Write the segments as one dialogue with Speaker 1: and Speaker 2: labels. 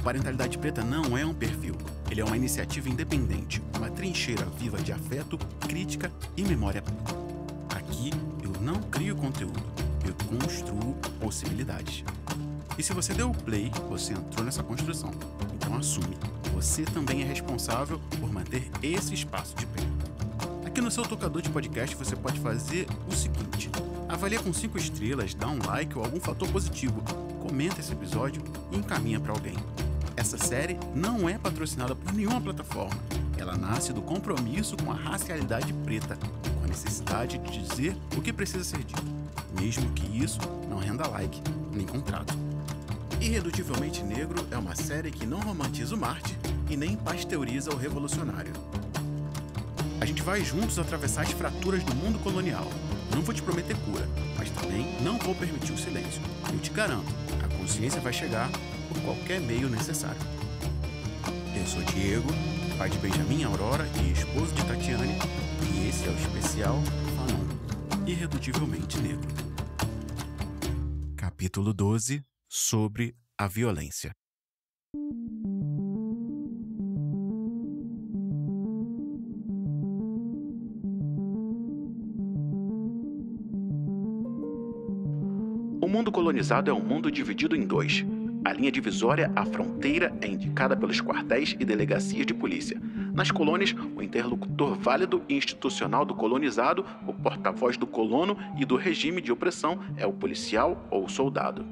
Speaker 1: Parentalidade Preta não é um perfil. Ele é uma iniciativa independente, uma trincheira viva de afeto, crítica e memória. Aqui eu não crio conteúdo, eu construo possibilidades. E se você deu o play, você entrou nessa construção. Então assume, você também é responsável por manter esse espaço de pé. Aqui no seu tocador de podcast você pode fazer o seguinte: avalia com 5 estrelas, dá um like ou algum fator positivo, comenta esse episódio e encaminha para alguém. Essa série não é patrocinada por nenhuma plataforma. Ela nasce do compromisso com a racialidade preta, com a necessidade de dizer o que precisa ser dito, mesmo que isso não renda like nem contrato. Irredutivelmente Negro é uma série que não romantiza o Marte e nem pasteuriza o revolucionário. A gente vai juntos atravessar as fraturas do mundo colonial. Não vou te prometer cura, mas também não vou permitir o silêncio. Eu te garanto, a consciência vai chegar por qualquer meio necessário. Eu sou Diego, pai de Benjamin, Aurora e esposo de Tatiane, e esse é o especial Fanon, Irredutivelmente Negro. Capítulo 12, sobre a violência. O mundo colonizado é um mundo dividido em dois. A linha divisória, a fronteira, é indicada pelos quartéis e delegacias de polícia. Nas colônias, o interlocutor válido e institucional do colonizado, o porta-voz do colono e do regime de opressão é o policial ou o soldado.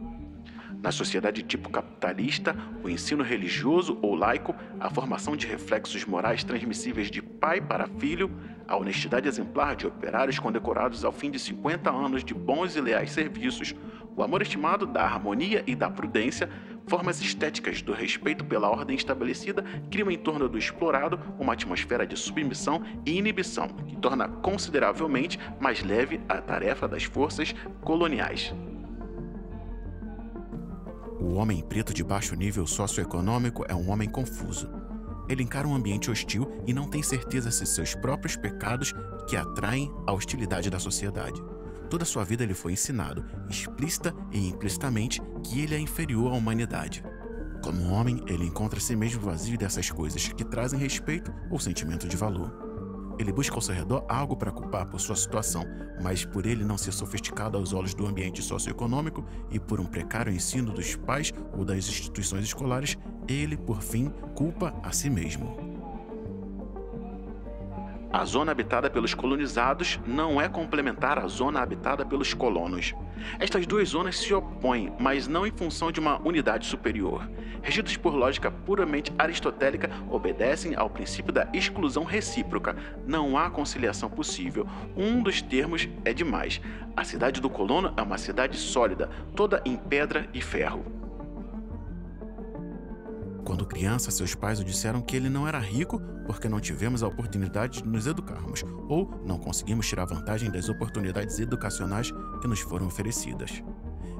Speaker 1: Na sociedade tipo capitalista, o ensino religioso ou laico, a formação de reflexos morais transmissíveis de pai para filho, a honestidade exemplar de operários condecorados ao fim de 50 anos de bons e leais serviços, o amor estimado da harmonia e da prudência, formas estéticas do respeito pela ordem estabelecida criam em torno do explorado uma atmosfera de submissão e inibição que torna consideravelmente mais leve a tarefa das forças coloniais. O homem preto de baixo nível socioeconômico é um homem confuso. Ele encara um ambiente hostil e não tem certeza se seus próprios pecados que atraem a hostilidade da sociedade. Toda sua vida ele foi ensinado, explícita e implicitamente, que ele é inferior à humanidade. Como homem, ele encontra si mesmo vazio dessas coisas que trazem respeito ou sentimento de valor. Ele busca ao seu redor algo para culpar por sua situação, mas por ele não ser sofisticado aos olhos do ambiente socioeconômico e por um precário ensino dos pais ou das instituições escolares, ele, por fim, culpa a si mesmo. A zona habitada pelos colonizados não é complementar à zona habitada pelos colonos. Estas duas zonas se opõem, mas não em função de uma unidade superior. Regidos por lógica puramente aristotélica, obedecem ao princípio da exclusão recíproca. Não há conciliação possível. Um dos termos é demais. A cidade do colono é uma cidade sólida, toda em pedra e ferro. Quando criança, seus pais o disseram que ele não era rico porque não tivemos a oportunidade de nos educarmos ou não conseguimos tirar vantagem das oportunidades educacionais que nos foram oferecidas.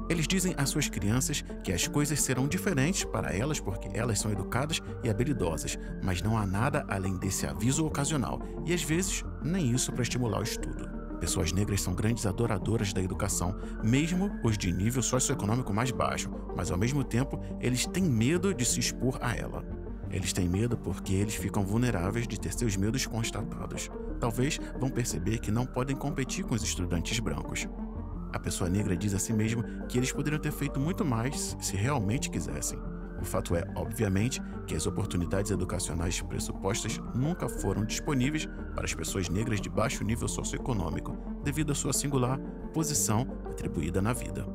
Speaker 1: Eles dizem às suas crianças que as coisas serão diferentes para elas porque elas são educadas e habilidosas, mas não há nada além desse aviso ocasional e, às vezes, nem isso para estimular o estudo. Pessoas negras são grandes adoradoras da educação, mesmo os de nível socioeconômico mais baixo, mas ao mesmo tempo eles têm medo de se expor a ela. Eles têm medo porque eles ficam vulneráveis de ter seus medos constatados. Talvez vão perceber que não podem competir com os estudantes brancos. A pessoa negra diz a si mesma que eles poderiam ter feito muito mais se realmente quisessem. O fato é, obviamente, que as oportunidades educacionais pressupostas nunca foram disponíveis para as pessoas negras de baixo nível socioeconômico, devido à sua singular posição atribuída na vida.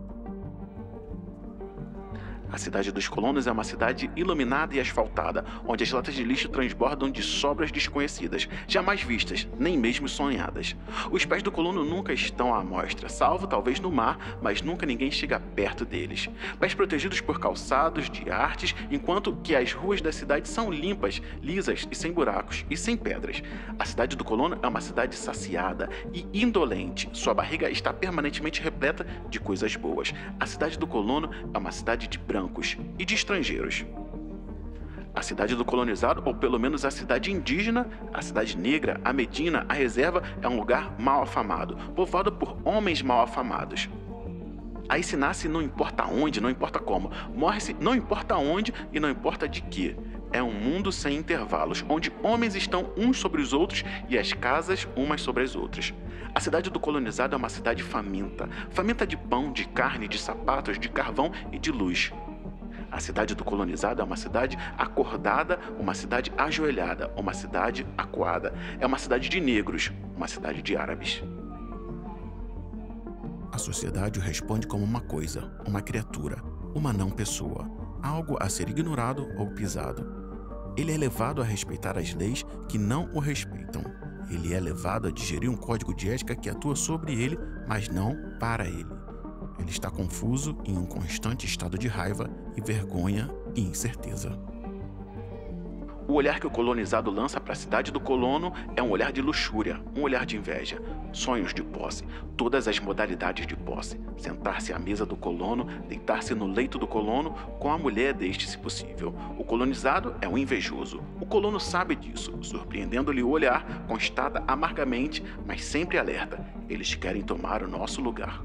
Speaker 1: A cidade dos colonos é uma cidade iluminada e asfaltada, onde as latas de lixo transbordam de sobras desconhecidas, jamais vistas, nem mesmo sonhadas. Os pés do colono nunca estão à mostra, salvo talvez no mar, mas nunca ninguém chega perto deles. Pés protegidos por calçados de artes, enquanto que as ruas da cidade são limpas, lisas e sem buracos e sem pedras. A cidade do colono é uma cidade saciada e indolente. Sua barriga está permanentemente repleta de coisas boas. A cidade do colono é uma cidade de brancos e de estrangeiros. A cidade do colonizado, ou pelo menos a cidade indígena, a cidade negra, a Medina, a reserva, é um lugar mal afamado, povoado por homens mal afamados. Aí se nasce não importa onde, não importa como. Morre-se não importa onde e não importa de quê. É um mundo sem intervalos, onde homens estão uns sobre os outros e as casas umas sobre as outras. A cidade do colonizado é uma cidade faminta. Faminta de pão, de carne, de sapatos, de carvão e de luz. A cidade do colonizado é uma cidade acordada, uma cidade ajoelhada, uma cidade acuada. É uma cidade de negros, uma cidade de árabes. A sociedade o responde como uma coisa, uma criatura, uma não pessoa, algo a ser ignorado ou pisado. Ele é levado a respeitar as leis que não o respeitam. Ele é levado a digerir um código de ética que atua sobre ele, mas não para ele. Ele está confuso em um constante estado de raiva e vergonha e incerteza. O olhar que o colonizado lança para a cidade do colono é um olhar de luxúria, um olhar de inveja, sonhos de posse, todas as modalidades de posse, sentar-se à mesa do colono, deitar-se no leito do colono com a mulher deste, se possível. O colonizado é um invejoso. O colono sabe disso, surpreendendo-lhe o olhar, constata amargamente, mas sempre alerta. Eles querem tomar o nosso lugar.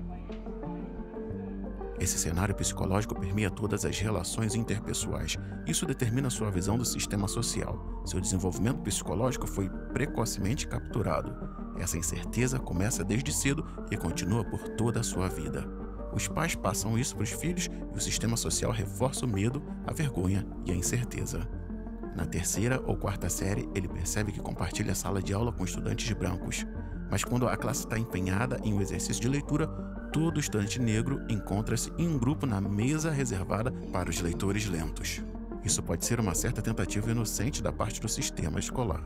Speaker 1: Esse cenário psicológico permeia todas as relações interpessoais. Isso determina sua visão do sistema social. Seu desenvolvimento psicológico foi precocemente capturado. Essa incerteza começa desde cedo e continua por toda a sua vida. Os pais passam isso para os filhos e o sistema social reforça o medo, a vergonha e a incerteza. Na terceira ou quarta série, ele percebe que compartilha a sala de aula com estudantes brancos. Mas quando a classe está empenhada em um exercício de leitura, todo estudante negro encontra-se em um grupo na mesa reservada para os leitores lentos. Isso pode ser uma certa tentativa inocente da parte do sistema escolar.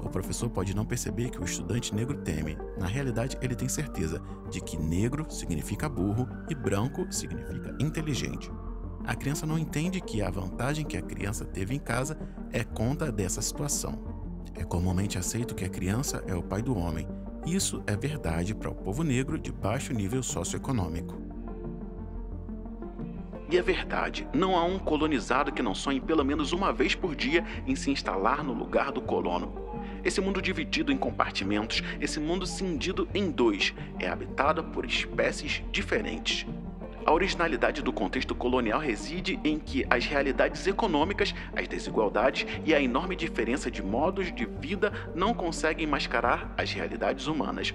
Speaker 1: O professor pode não perceber que o estudante negro teme. Na realidade, ele tem certeza de que negro significa burro e branco significa inteligente. A criança não entende que a vantagem que a criança teve em casa é conta dessa situação. É comumente aceito que a criança é o pai do homem. Isso é verdade para o povo negro de baixo nível socioeconômico. E é verdade, não há um colonizado que não sonhe pelo menos uma vez por dia em se instalar no lugar do colono. Esse mundo dividido em compartimentos, esse mundo cindido em dois, é habitado por espécies diferentes. A originalidade do contexto colonial reside em que as realidades econômicas, as desigualdades e a enorme diferença de modos de vida não conseguem mascarar as realidades humanas.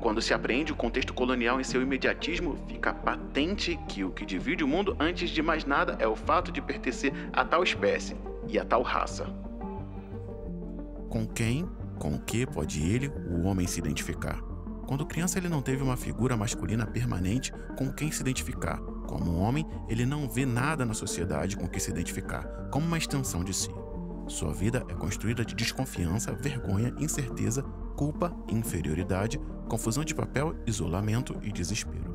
Speaker 1: Quando se apreende o contexto colonial em seu imediatismo, fica patente que o que divide o mundo, antes de mais nada, é o fato de pertencer a tal espécie e a tal raça. Com quem, com o que pode ele, o homem, se identificar? Quando criança, ele não teve uma figura masculina permanente com quem se identificar. Como homem, ele não vê nada na sociedade com que se identificar, como uma extensão de si. Sua vida é construída de desconfiança, vergonha, incerteza, culpa, inferioridade, confusão de papel, isolamento e desespero.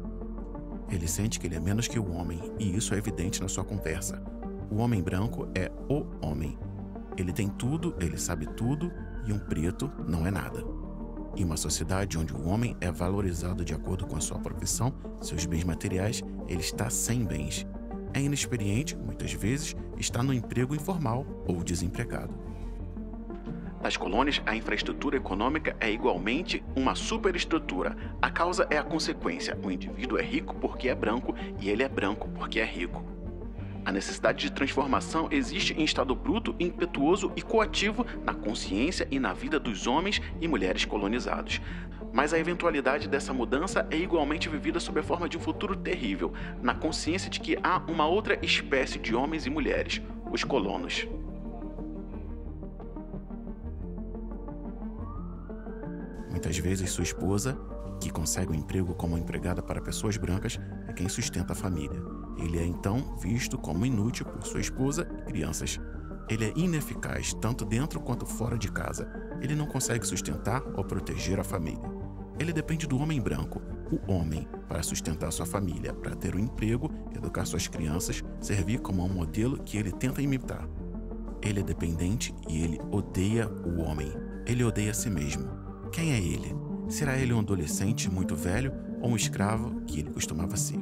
Speaker 1: Ele sente que ele é menos que o homem, e isso é evidente na sua conversa. O homem branco é o homem. Ele tem tudo, ele sabe tudo, e um preto não é nada. Em uma sociedade onde o homem é valorizado de acordo com a sua profissão, seus bens materiais, ele está sem bens. É inexperiente, muitas vezes, está no emprego informal ou desempregado. Nas colônias, a infraestrutura econômica é igualmente uma superestrutura. A causa é a consequência. O indivíduo é rico porque é branco e ele é branco porque é rico. A necessidade de transformação existe em estado bruto, impetuoso e coativo na consciência e na vida dos homens e mulheres colonizados. Mas a eventualidade dessa mudança é igualmente vivida sob a forma de um futuro terrível, na consciência de que há uma outra espécie de homens e mulheres, os colonos. Muitas vezes sua esposa, que consegue um emprego como empregada para pessoas brancas, é quem sustenta a família. Ele é então visto como inútil por sua esposa e crianças. Ele é ineficaz tanto dentro quanto fora de casa. Ele não consegue sustentar ou proteger a família. Ele depende do homem branco, o homem, para sustentar sua família, para ter um emprego, educar suas crianças, servir como um modelo que ele tenta imitar. Ele é dependente e ele odeia o homem. Ele odeia a si mesmo. Quem é ele? Será ele um adolescente muito velho ou um escravo que ele costumava ser?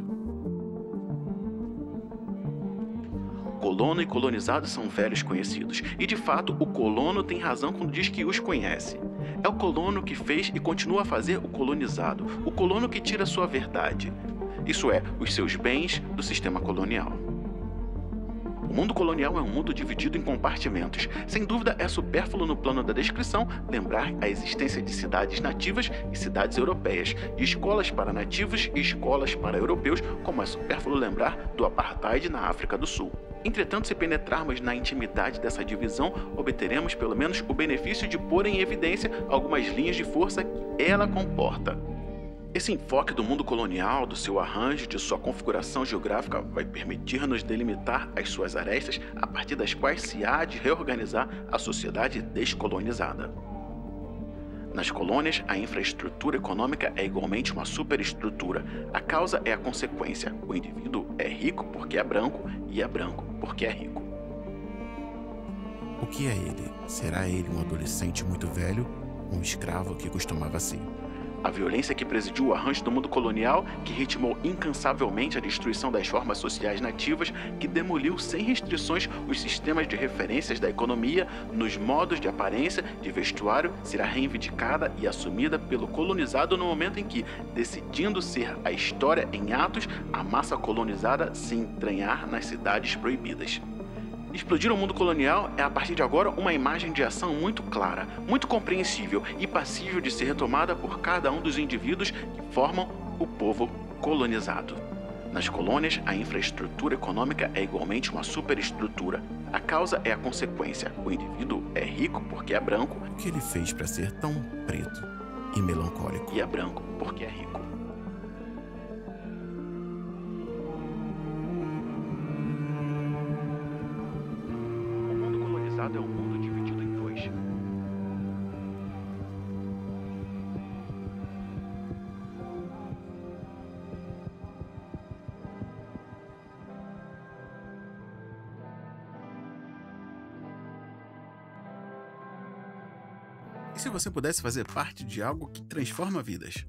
Speaker 1: Colono e colonizado são velhos conhecidos, e de fato o colono tem razão quando diz que os conhece. É o colono que fez e continua a fazer o colonizado, o colono que tira sua verdade. isso é, os seus bens do sistema colonial. O mundo colonial é um mundo dividido em compartimentos. Sem dúvida, é supérfluo no plano da descrição lembrar a existência de cidades nativas e cidades europeias, de escolas para nativos e escolas para europeus, como é supérfluo lembrar do apartheid na África do Sul. Entretanto, se penetrarmos na intimidade dessa divisão, obteremos pelo menos o benefício de pôr em evidência algumas linhas de força que ela comporta. Esse enfoque do mundo colonial, do seu arranjo, de sua configuração geográfica, vai permitir-nos delimitar as suas arestas a partir das quais se há de reorganizar a sociedade descolonizada. Nas colônias, a infraestrutura econômica é igualmente uma superestrutura. A causa é a consequência. O indivíduo é rico porque é branco e é branco porque é rico.
Speaker 2: O que é ele? Será ele um adolescente muito velho, um escravo que costumava ser?
Speaker 1: A violência que presidiu o arranjo do mundo colonial, que ritmou incansavelmente a destruição das formas sociais nativas, que demoliu sem restrições os sistemas de referências da economia, nos modos de aparência, de vestuário, será reivindicada e assumida pelo colonizado no momento em que, decidindo ser a história em atos, a massa colonizada se entranhar nas cidades proibidas. Explodir o mundo colonial é, a partir de agora, uma imagem de ação muito clara, muito compreensível e passível de ser retomada por cada um dos indivíduos que formam o povo colonizado. Nas colônias, a infraestrutura econômica é igualmente uma superestrutura. A causa é a consequência. O indivíduo é rico porque é branco.
Speaker 2: O que ele fez para ser tão preto e melancólico?
Speaker 1: E é branco porque é rico. É um mundo dividido em dois.
Speaker 2: E se você pudesse fazer parte de algo que transforma vidas?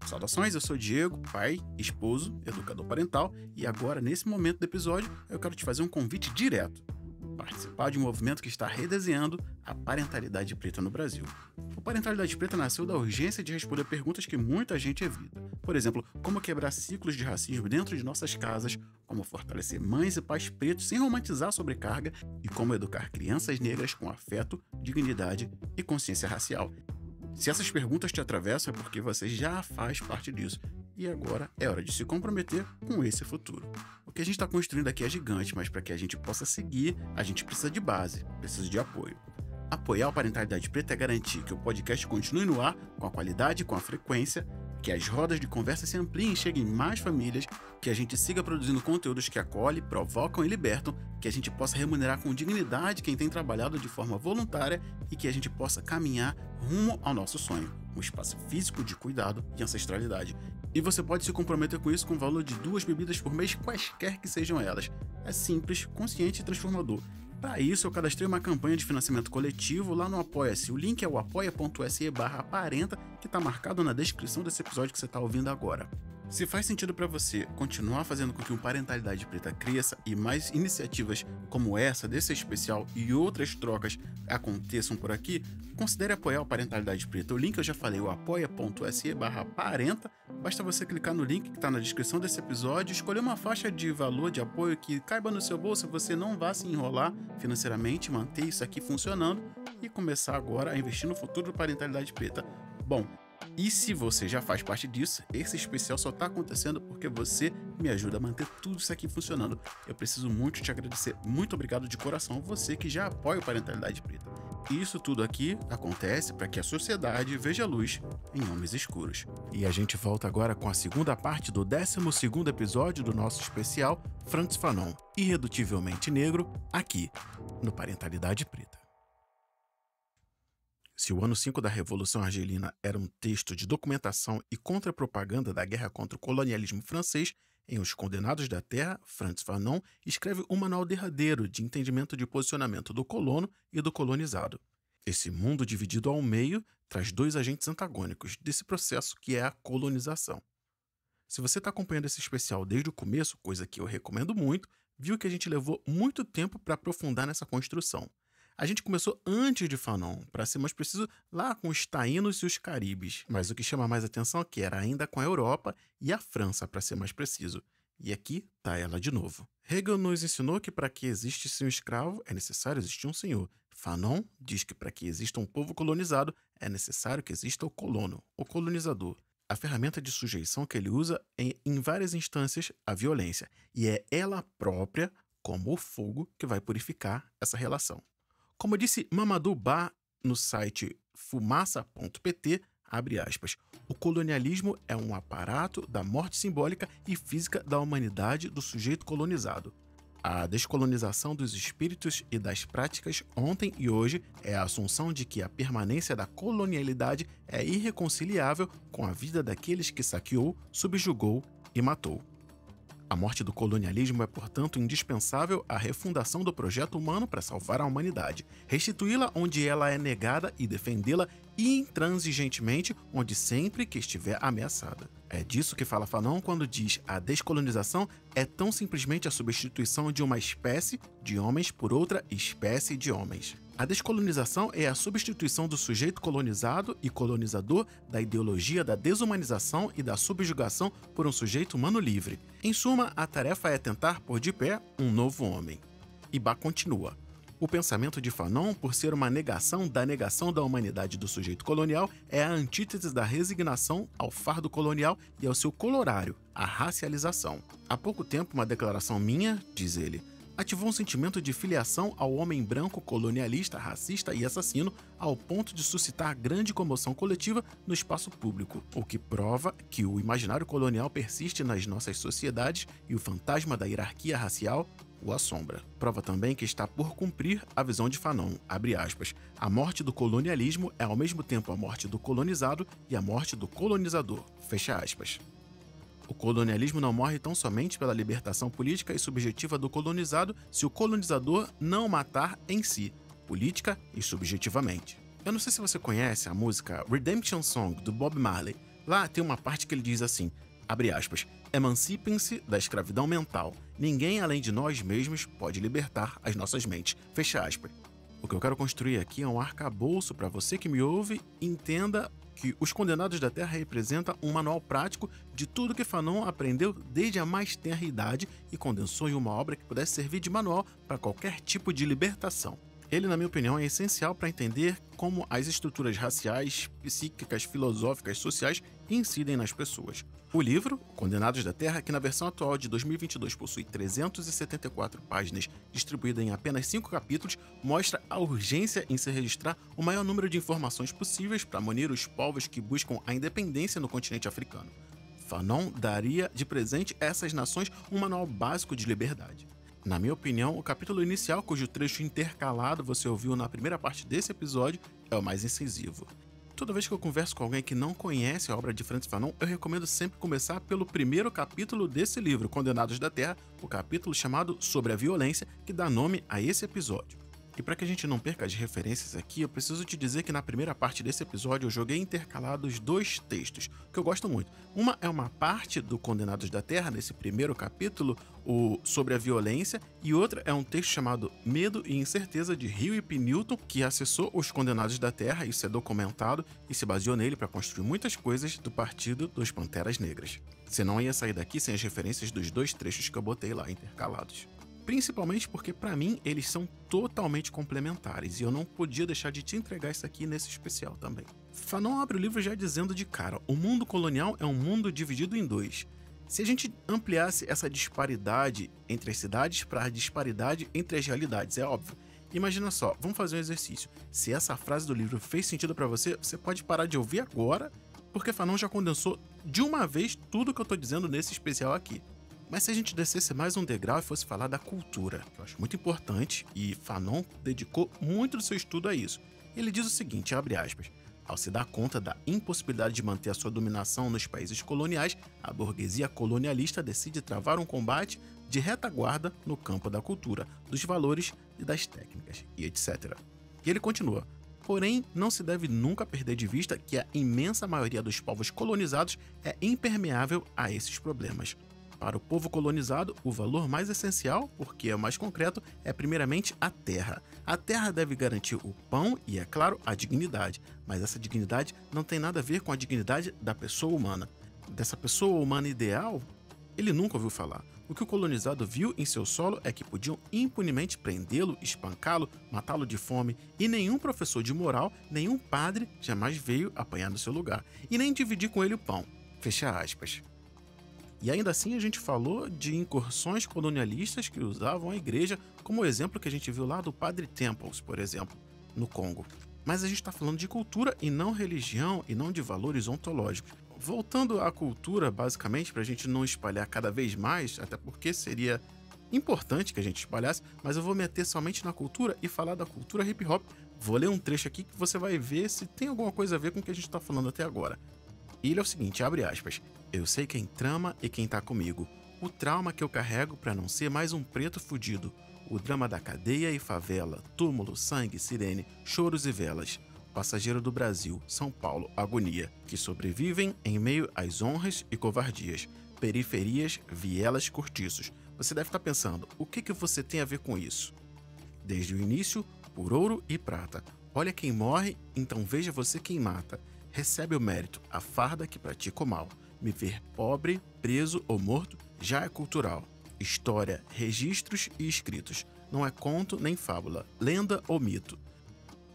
Speaker 2: Saudações, eu sou Diego, pai, esposo, educador parental, e agora, nesse momento do episódio, eu quero te fazer um convite direto. Participar de um movimento que está redesenhando a parentalidade preta no Brasil. O Parentalidade Preta nasceu da urgência de responder perguntas que muita gente evita. Por exemplo, como quebrar ciclos de racismo dentro de nossas casas, como fortalecer mães e pais pretos sem romantizar a sobrecarga e como educar crianças negras com afeto, dignidade e consciência racial. Se essas perguntas te atravessam é porque você já faz parte disso. E agora é hora de se comprometer com esse futuro. O que a gente está construindo aqui é gigante, mas para que a gente possa seguir, a gente precisa de base, precisa de apoio. Apoiar o Parentalidade Preta é garantir que o podcast continue no ar com a qualidade e com a frequência, que as rodas de conversa se ampliem e cheguem em mais famílias, que a gente siga produzindo conteúdos que acolhem, provocam e libertam, que a gente possa remunerar com dignidade quem tem trabalhado de forma voluntária e que a gente possa caminhar rumo ao nosso sonho, um espaço físico de cuidado e ancestralidade. E você pode se comprometer com isso com o valor de 2 bebidas por mês, quaisquer que sejam elas. É simples, consciente e transformador. Para isso, eu cadastrei uma campanha de financiamento coletivo lá no Apoia-se. O link é o apoia.se/aparenta, que está marcado na descrição desse episódio que você está ouvindo agora. Se faz sentido para você continuar fazendo com que o Parentalidade Preta cresça e mais iniciativas como essa, desse especial e outras trocas aconteçam por aqui, considere apoiar o Parentalidade Preta. O link eu já falei, o apoia.se/aparenta. Basta você clicar no link que está na descrição desse episódio, escolher uma faixa de valor de apoio que caiba no seu bolso, você não vá se enrolar financeiramente, manter isso aqui funcionando e começar agora a investir no futuro do Parentalidade Preta. Bom, e se você já faz parte disso, esse especial só está acontecendo porque você me ajuda a manter tudo isso aqui funcionando. Eu preciso muito te agradecer. Muito obrigado de coração você que já apoia o Parentalidade Preta. Isso tudo aqui acontece para que a sociedade veja a luz em homens escuros. E a gente volta agora com a segunda parte do 12º episódio do nosso especial Frantz Fanon, Irredutivelmente Negro, aqui no Parentalidade Preta. Se o ano 5 da Revolução Argelina era um texto de documentação e contra-propaganda da guerra contra o colonialismo francês, em Os Condenados da Terra, Frantz Fanon escreve um manual derradeiro de entendimento de posicionamento do colono e do colonizado. Esse mundo dividido ao meio traz 2 agentes antagônicos desse processo que é a colonização. Se você está acompanhando esse especial desde o começo, coisa que eu recomendo muito, viu que a gente levou muito tempo para aprofundar nessa construção.
Speaker 1: A gente começou antes de Fanon, para ser mais preciso, lá com os taínos e os caribes. Mas o que chama mais atenção é que era ainda com a Europa e a França, para ser mais preciso. E aqui tá ela de novo. Hegel nos ensinou que para que existisse um escravo é necessário existir um senhor. Fanon diz que para que exista um povo colonizado é necessário que exista o colono, o colonizador. A ferramenta de sujeição que ele usa é, em várias instâncias, a violência. E é ela própria, como o fogo, que vai purificar essa relação. Como disse Mamadou Ba no site fumaça.pt, abre aspas, o colonialismo é um aparato da morte simbólica e física da humanidade do sujeito colonizado. A descolonização dos espíritos e das práticas ontem e hoje é a assunção de que a permanência da colonialidade é irreconciliável com a vida daqueles que saqueou, subjugou e matou. A morte do colonialismo é, portanto, indispensável à refundação do projeto humano para salvar a humanidade, restituí-la onde ela é negada e defendê-la intransigentemente onde sempre que estiver ameaçada. É disso que fala Fanon quando diz a descolonização é tão simplesmente a substituição de uma espécie de homens por outra espécie de homens. A descolonização é a substituição do sujeito colonizado e colonizador da ideologia da desumanização e da subjugação por um sujeito humano livre. Em suma, a tarefa é tentar pôr de pé um novo homem. E Ba continua. O pensamento de Fanon, por ser uma negação da humanidade do sujeito colonial, é a antítese da resignação ao fardo colonial e ao seu colorário, a racialização. Há pouco tempo, uma declaração minha, diz ele, ativou um sentimento de filiação ao homem branco colonialista, racista e assassino, ao ponto de suscitar grande comoção coletiva no espaço público, o que prova que o imaginário colonial persiste nas nossas sociedades e o fantasma da hierarquia racial o assombra. Prova também que está por cumprir a visão de Fanon, abre aspas, a morte do colonialismo é ao mesmo tempo a morte do colonizado e a morte do colonizador, fecha aspas. O colonialismo não morre tão somente pela libertação política e subjetiva do colonizado se o colonizador não matar em si, política e subjetivamente. Eu não sei se você conhece a música Redemption Song, do Bob Marley. Lá tem uma parte que ele diz assim, abre aspas, emancipem-se da escravidão mental. Ninguém além de nós mesmos pode libertar as nossas mentes. Fecha aspas. O que eu quero construir aqui é um arcabouço para você que me ouve entenda que Os Condenados da Terra representa um manual prático de tudo que Fanon aprendeu desde a mais tenra idade e condensou em uma obra que pudesse servir de manual para qualquer tipo de libertação. Ele, na minha opinião, é essencial para entender como as estruturas raciais, psíquicas, filosóficas, sociais incidem nas pessoas. O livro, Condenados da Terra, que na versão atual de 2022 possui 374 páginas, distribuída em apenas 5 capítulos, mostra a urgência em se registrar o maior número de informações possíveis para munir os povos que buscam a independência no continente africano. Fanon daria de presente a essas nações um manual básico de liberdade. Na minha opinião, o capítulo inicial, cujo trecho intercalado você ouviu na primeira parte desse episódio, é o mais incisivo. Toda vez que eu converso com alguém que não conhece a obra de Frantz Fanon, eu recomendo sempre começar pelo primeiro capítulo desse livro, Condenados da Terra, o capítulo chamado Sobre a Violência, que dá nome a esse episódio. E para que a gente não perca as referências aqui, eu preciso te dizer que na primeira parte desse episódio eu joguei intercalados 2 textos, que eu gosto muito. Uma é uma parte do Condenados da Terra, nesse primeiro capítulo, o Sobre a Violência, e outra é um texto chamado Medo e Incerteza, de Huey Newton, que acessou Os Condenados da Terra, isso é documentado, e se baseou nele para construir muitas coisas do Partido dos Panteras Negras. Você não ia sair daqui sem as referências dos 2 trechos que eu botei lá intercalados. Principalmente porque, para mim, eles são totalmente complementares e eu não podia deixar de te entregar isso aqui nesse especial também. Fanon abre o livro já dizendo de cara, o mundo colonial é um mundo dividido em 2. Se a gente ampliasse essa disparidade entre as cidades para a disparidade entre as realidades, é óbvio. Imagina só, vamos fazer um exercício. Se essa frase do livro fez sentido para você, você pode parar de ouvir agora, porque Fanon já condensou de uma vez tudo que eu tô dizendo nesse especial aqui. Mas se a gente descesse mais um degrau e fosse falar da cultura, que eu acho muito importante, e Fanon dedicou muito do seu estudo a isso. Ele diz o seguinte, abre aspas, ao se dar conta da impossibilidade de manter a sua dominação nos países coloniais, a burguesia colonialista decide travar um combate de retaguarda no campo da cultura, dos valores e das técnicas, e etc. E ele continua, porém, não se deve nunca perder de vista que a imensa maioria dos povos colonizados é impermeável a esses problemas. Para o povo colonizado, o valor mais essencial, porque é o mais concreto, é primeiramente a terra. A terra deve garantir o pão e, é claro, a dignidade, mas essa dignidade não tem nada a ver com a dignidade da pessoa humana. Dessa pessoa humana ideal, ele nunca ouviu falar. O que o colonizado viu em seu solo é que podiam impunemente prendê-lo, espancá-lo, matá-lo de fome, e nenhum professor de moral, nenhum padre jamais veio apanhar no seu lugar, e nem dividir com ele o pão. Fecha aspas. E ainda assim a gente falou de incursões colonialistas que usavam a igreja, como o exemplo que a gente viu lá do Padre Temples, por exemplo, no Congo. Mas a gente está falando de cultura e não religião e não de valores ontológicos. Voltando à cultura, basicamente, para a gente não espalhar cada vez mais, até porque seria importante que a gente espalhasse, mas eu vou meter somente na cultura e falar da cultura hip hop. Vou ler um trecho aqui que você vai ver se tem alguma coisa a ver com o que a gente está falando até agora. E ele é o seguinte, abre aspas. Eu sei quem trama e quem tá comigo. O trauma que eu carrego para não ser mais um preto fudido. O drama da cadeia e favela, túmulo, sangue, sirene, choros e velas. Passageiro do Brasil, São Paulo, agonia, que sobrevivem em meio às honras e covardias, periferias, vielas, cortiços. Você deve estar pensando, o que você tem a ver com isso? Desde o início, por ouro e prata. Olha quem morre, então veja você quem mata. Recebe o mérito, a farda que pratica o mal. Me ver pobre, preso ou morto já é cultural. História, registros e escritos. Não é conto nem fábula, lenda ou mito.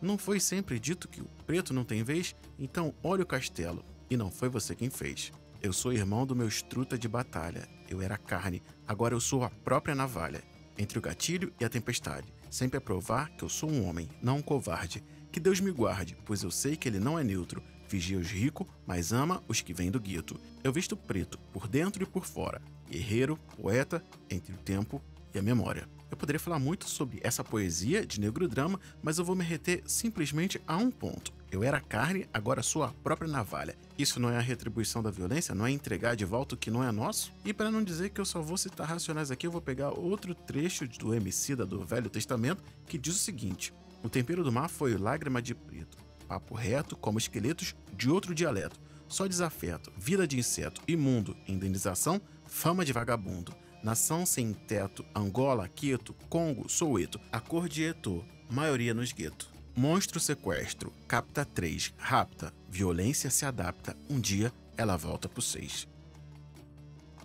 Speaker 1: Não foi sempre dito que o preto não tem vez? Então olha o castelo. E não foi você quem fez. Eu sou irmão do meu estruta de batalha. Eu era carne, agora eu sou a própria navalha. Entre o gatilho e a tempestade. Sempre a provar que eu sou um homem, não um covarde. Que Deus me guarde, pois eu sei que ele não é neutro. Vigia os ricos, mas ama os que vêm do gueto. Eu visto preto, por dentro e por fora. Guerreiro, poeta, entre o tempo e a memória. Eu poderia falar muito sobre essa poesia de negro drama, mas eu vou me reter simplesmente a um ponto. Eu era carne, agora sou a própria navalha. Isso não é a retribuição da violência? Não é entregar de volta o que não é nosso? E para não dizer que eu só vou citar Racionais aqui, eu vou pegar outro trecho do Emicida do Velho Testamento, que diz o seguinte: o tempero do mar foi lágrima de preto, papo reto como esqueletos de outro dialeto, só desafeto, vida de inseto, imundo, indenização, fama de vagabundo. Nação sem teto, Angola, Queto, Congo, Soweto, a cor de Eto'o, maioria nos gueto. Monstro sequestro, capta 3, rapta, violência se adapta, um dia ela volta pro 6.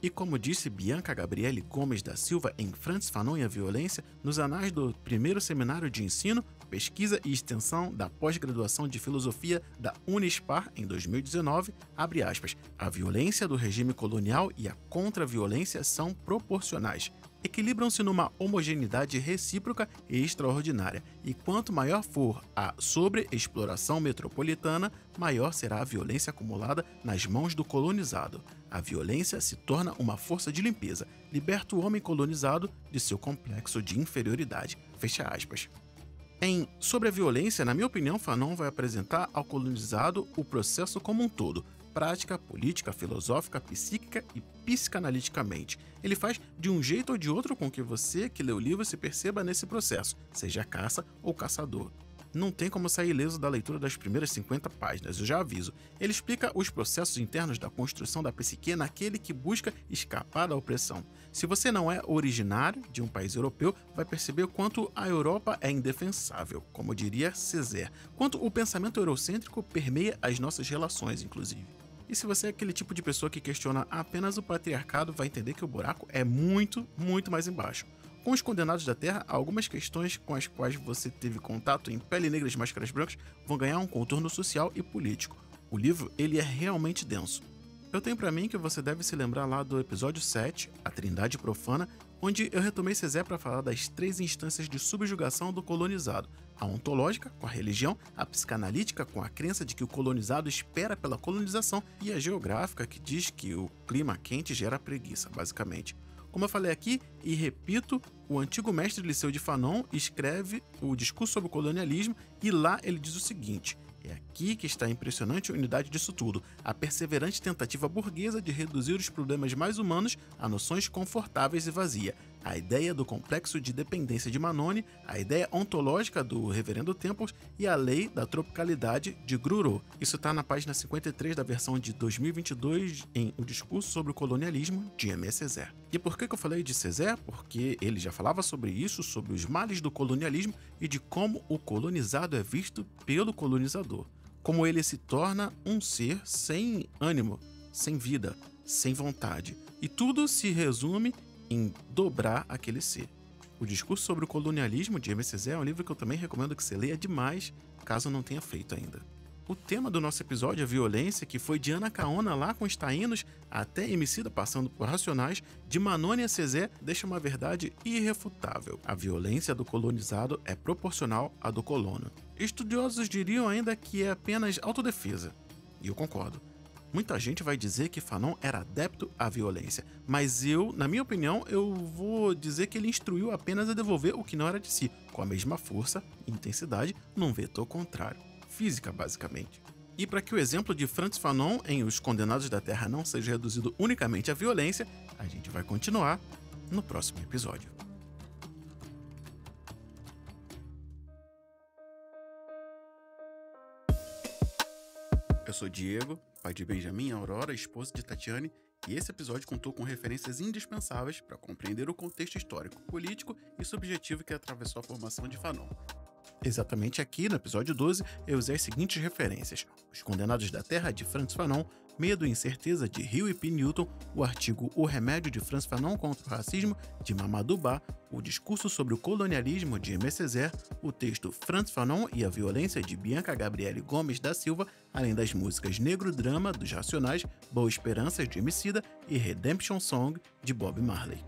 Speaker 1: E como disse Bianca Gabriele Gomes da Silva em Francis Fanon e a Violência, nos anais do primeiro seminário de ensino, pesquisa e extensão da pós-graduação de filosofia da Unispar em 2019, abre aspas, a violência do regime colonial e a contra-violência são proporcionais. Equilibram-se numa homogeneidade recíproca e extraordinária, e quanto maior for a sobreexploração metropolitana, maior será a violência acumulada nas mãos do colonizado. A violência se torna uma força de limpeza, liberta o homem colonizado de seu complexo de inferioridade. Fecha aspas. Sobre a violência, na minha opinião, Fanon vai apresentar ao colonizado o processo como um todo, prática, política, filosófica, psíquica e psicanaliticamente. Ele faz de um jeito ou de outro com que você que lê o livro se perceba nesse processo, seja caça ou caçador. Não tem como sair ileso da leitura das primeiras 50 páginas, eu já aviso. Ele explica os processos internos da construção da psique naquele que busca escapar da opressão. Se você não é originário de um país europeu, vai perceber quanto a Europa é indefensável, como diria Césaire, quanto o pensamento eurocêntrico permeia as nossas relações, inclusive. E se você é aquele tipo de pessoa que questiona apenas o patriarcado, vai entender que o buraco é muito, muito mais embaixo. Com os Condenados da Terra, algumas questões com as quais você teve contato em Pele Negra e Máscaras Brancas vão ganhar um contorno social e político. O livro, ele é realmente denso. Eu tenho pra mim que você deve se lembrar lá do episódio 7, A Trindade Profana, onde eu retomei Césaire para falar das 3 instâncias de subjugação do colonizado. A ontológica, com a religião, a psicanalítica, com a crença de que o colonizado espera pela colonização, e a geográfica, que diz que o clima quente gera preguiça, basicamente. Como eu falei aqui, e repito, o antigo mestre Liceu de Fanon escreve o Discurso sobre o Colonialismo e lá ele diz o seguinte: é aqui que está a impressionante unidade disso tudo, a perseverante tentativa burguesa de reduzir os problemas mais humanos a noções confortáveis e vazias. a ideia do complexo de dependência de Manone, a ideia ontológica do Reverendo Temples e a lei da tropicalidade de Gruro. Isso está na página 53 da versão de 2022 em O Discurso sobre o Colonialismo, de Aimé Césaire. E por que eu falei de Césaire? Porque ele já falava sobre isso, sobre os males do colonialismo e de como o colonizado é visto pelo colonizador. Como ele se torna um ser sem ânimo, sem vida, sem vontade. E tudo se resume em dobrar aquele ser. O Discurso sobre o Colonialismo, de Aimé Césaire, é um livro que eu também recomendo que você leia demais, caso não tenha feito ainda. O tema do nosso episódio é violência, que foi de Ana Kaona lá com os taínos até Emicida passando por Racionais, de Manone a Césaire, deixa uma verdade irrefutável. A violência do colonizado é proporcional à do colono. Estudiosos diriam ainda que é apenas autodefesa. E eu concordo. Muita gente vai dizer que Fanon era adepto à violência, mas na minha opinião, eu vou dizer que ele instruiu apenas a devolver o que não era de si, com a mesma força e intensidade, num vetor contrário. Física, basicamente. E para que o exemplo de Frantz Fanon em Os Condenados da Terra não seja reduzido unicamente à violência, a gente vai continuar no próximo episódio. Eu sou Diego, pai de Benjamin e Aurora, esposo de Tatiane, e esse episódio contou com referências indispensáveis para compreender o contexto histórico, político e subjetivo que atravessou a formação de Fanon. Exatamente aqui, no episódio 12, eu usei as seguintes referências: Os Condenados da Terra, de Frantz Fanon, Medo e Incerteza, de Huey P. Newton, o artigo O Remédio, de Frantz Fanon contra o Racismo, de Mamadou Ba, o Discurso sobre o Colonialismo, de Aimé Césaire, o texto Frantz Fanon e a Violência, de Bianca Gabriele Gomes da Silva, além das músicas Negro Drama, dos Racionais, Boa Esperança, de Emicida e Redemption Song, de Bob Marley.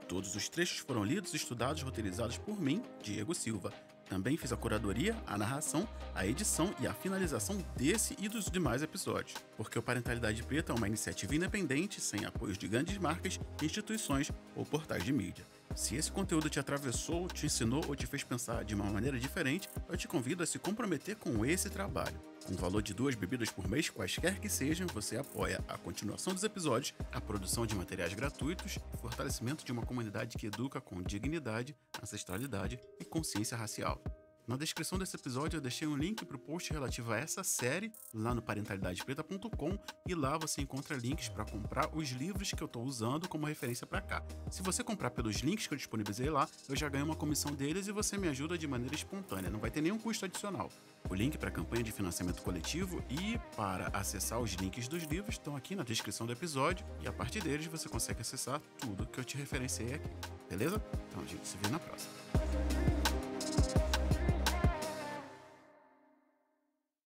Speaker 1: Todos os trechos foram lidos, estudados e roteirizados por mim, Diego Silva. Também fiz a curadoria, a narração, a edição e a finalização desse e dos demais episódios, porque o Parentalidade Preta é uma iniciativa independente, sem apoios de grandes marcas, instituições ou portais de mídia. Se esse conteúdo te atravessou, te ensinou ou te fez pensar de uma maneira diferente, eu te convido a se comprometer com esse trabalho. Com o valor de 2 bebidas por mês, quaisquer que sejam, você apoia a continuação dos episódios, a produção de materiais gratuitos e o fortalecimento de uma comunidade que educa com dignidade, ancestralidade e consciência racial. Na descrição desse episódio eu deixei um link para o post relativo a essa série lá no parentalidadepreta.com e lá você encontra links para comprar os livros que eu estou usando como referência para cá. Se você comprar pelos links que eu disponibilizei lá, eu já ganho uma comissão deles e você me ajuda de maneira espontânea, não vai ter nenhum custo adicional. O link para a campanha de financiamento coletivo e para acessar os links dos livros estão aqui na descrição do episódio e a partir deles você consegue acessar tudo que eu te referenciei aqui, beleza? Então a gente se vê na próxima.